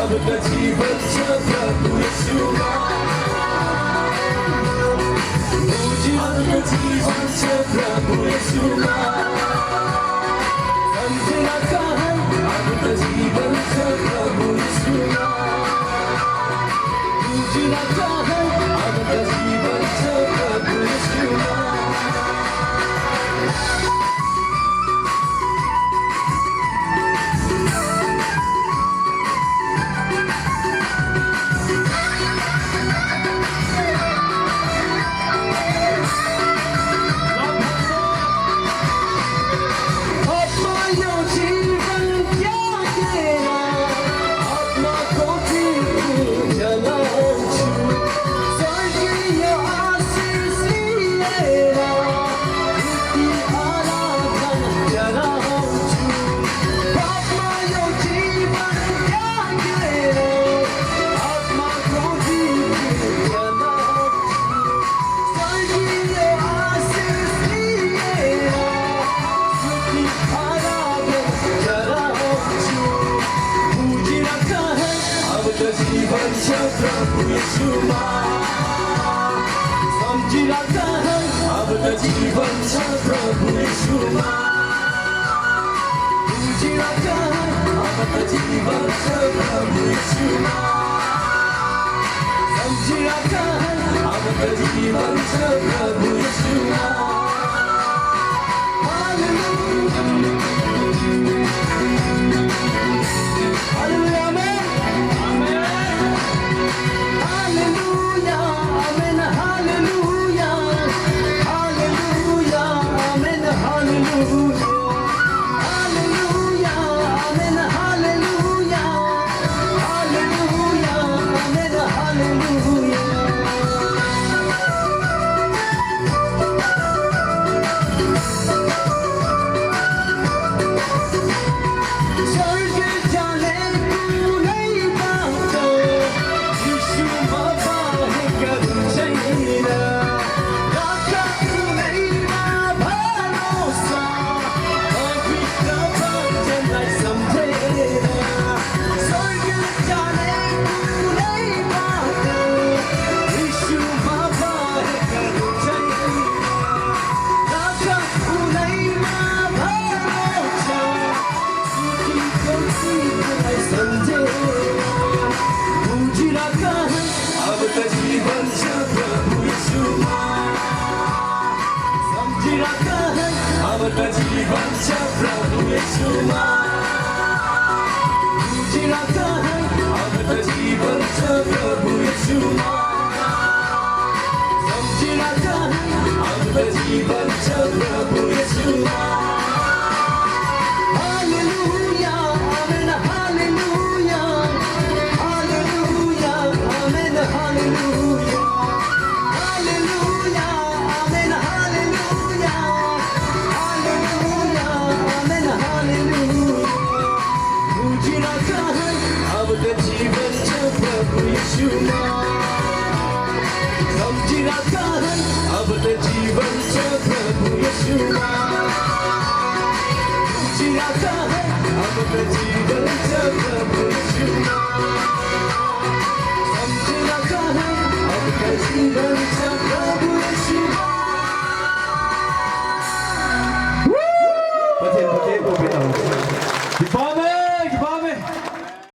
अब त जीवन छ प्रभु येशूमा अब त जीवन छ प्रभु येशूमा सम्झना कहाँ अब त जीवन छ प्रभु येशूमा बुझना कहाँ अब त जीवन छ प्रभु येशूमा जीवन छ प्रभु येशूमा सम्झिरा कहाँ अब त जीवन छ प्रभु येशूमा बुझिरा कहाँ अब त जीवन छ प्रभु येशूमा सम्झिरा कहाँ अब त जीवन छ प्रभु येशूमा Halleluya amen Halleluya amen Halleluya Halleluya amen Halleluya Halleluya amen Halleluya Halleluya amen Halleluya अब त जीवन छ प्रभु येशूमा सम्झिरा कहाँ अब त जीवन छ प्रभु येशूमा बुझिरा कहाँ अब त जीवन छ प्रभु येशूमा सम्झिरा कहाँ अब त जीवन छ प्रभु येशूमा hallelujah amen hallelujah hallelujah amen hallelujah hallelujah amen hallelujah hallelujah amen hallelujah बुझिरा कहाँ अब त जीवन छ प्रभु येशूमा सम्झिरा कहाँ अब त जीवन छ प्रभु येशूमा बुझिरा कहाँ अब त जीवन छ प्रभु येशूमा